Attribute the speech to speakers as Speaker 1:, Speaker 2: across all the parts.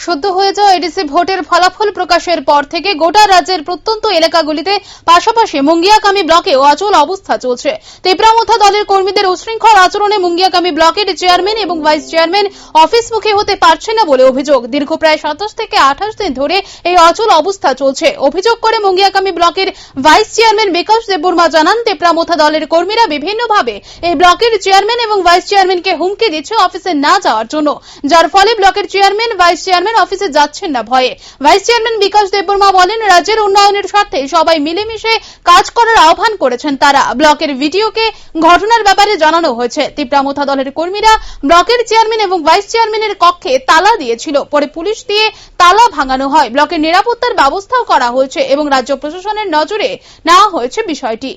Speaker 1: সদ্য হয়ে যাওয়া এডিসি ভোটের ফলাফল প্রকাশের পর থেকে গোটা রাজ্যের প্রত্যন্ত এলাকাগুলিতে পাশাপাশি মুঙ্গিয়াকামী ব্লকে অচল অবস্থা চলছে। তেপরামথা দলের কর্মীদের উশৃঙ্খল আচরণে মুঙ্গিয়াকামী ব্লকের চেয়ারম্যান এবং ভাইস চেয়ারম্যান অফিসমুখী হতে পারছে না বলে অভিযোগ। দীর্ঘ প্রায় 27 থেকে 28 দিন ধরে এই অচল অবস্থা চলছে। অভিযোগ করে মুঙ্গিয়াকামী ব্লকের ভাইস চেয়ারম্যান বিকাশ দেববর্মা জানান, তেপরামথা দলের কর্মীরা বিভিন্নভাবে এই ব্লকের চেয়ারম্যান এবং ভাইস চেয়ারম্যানকে হুমকি দিচ্ছে অফিসে না যাওয়ার জন্য, যার ফলে ব্লকের চেয়ারম্যান ভাইস চেয়ারম্যান অফিসে যাচ্ছেন না ভয়ে। ভাইস চেয়ারম্যান বিকাশ দেববর্মা বলেন, রাজ্যের উন্নয়নের স্বার্থে সবাই মিলেমিশে কাজ করার আহ্বান করেছেন তারা। ব্লকের ভিডিওকে ঘটনার ব্যাপারে জানানো হয়েছে। তেপরামথা দলের কর্মীরা ব্লকের চেয়ারম্যান এবং ভাইস চেয়ারম্যানের কক্ষে তালা দিয়েছিল, পরে পুলিশ দিয়ে তালা ভাঙানো হয়। ব্লকের নিরাপত্তার ব্যবস্থাও করা হয়েছে এবং রাজ্য প্রশাসনের নজরে নেওয়া হয়েছে বিষয়টি।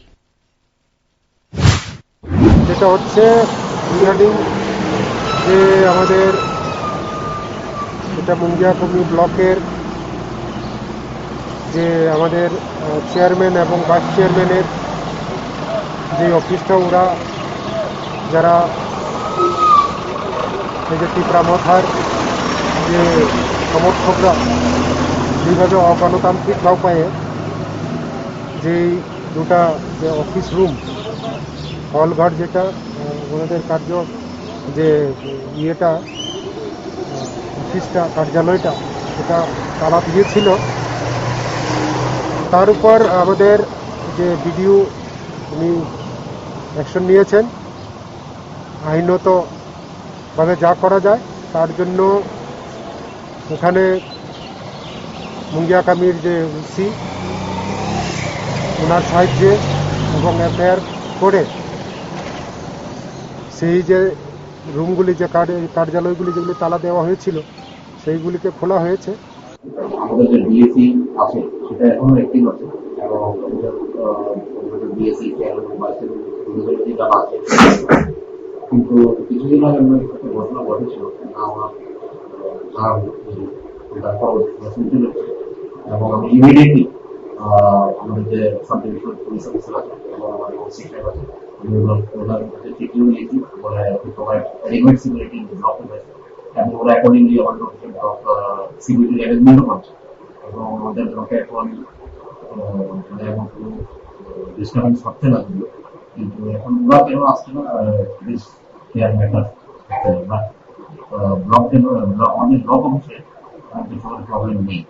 Speaker 2: যেটা হচ্ছে যে আমাদের এটা মুঙ্গিয়াকামী ব্লকের যে আমাদের চেয়ারম্যান এবং ভাইস চেয়ারম্যানের যে অফিসটা ওরা যারা এই যে তেপরামথার যে সমর্থকরা যেভাবে অগণতান্ত্রিক উপায়ে যেই দুটা যে অফিস রুম হলঘর যেটা ওনাদের কার্য যে ইয়েটা অফিসটা কার্যালয়টা সেটা তালা দিয়েছিল, তার উপর আমাদের যে বিডিও উনি অ্যাকশন নিয়েছেন আইনতভাবে যা করা যায় তার জন্য। ওখানে মুঙ্গিয়াকামীর যে ওসি ওনার সাহায্যে এবং এফআইআর করে সেই যে রুমগুলি যে কার্যালয়গুলি যেগুলি তালা দেওয়া হয়েছিল সেইগুলিকে খোলা হয়েছে।
Speaker 3: আমাদের যে ডিএসি আছে সেটা এখনো অ্যাক্টিভ আছে এবং ডিএসি আছে, কিন্তু কিছুদিন আগে একটা ঘটনা ঘটেছিল এবং আমি ইমিডিয়েটলি আমাদের যে সাব ডিভিশনাল পুলিশ অফিসার আছে এবং আমাদের ওসি সাহেব আছে ওনার কাছে চিঠিও নিয়েছি বলে provide adequate security in the block এবং ওরা অ্যাকর্ডিংলি আমাদের সিকিউরিটি অ্যারেঞ্জমেন্টও করছে এবং আমাদের ব্লকে এখন মানে এখন কোনো ডিস্টার্বেন্স হচ্ছে না যদিও, কিন্তু এখন ওরা কেন আসছে না this care matter but block আমাদের ব্লক অফিসে কিছু প্রবলেম নেই।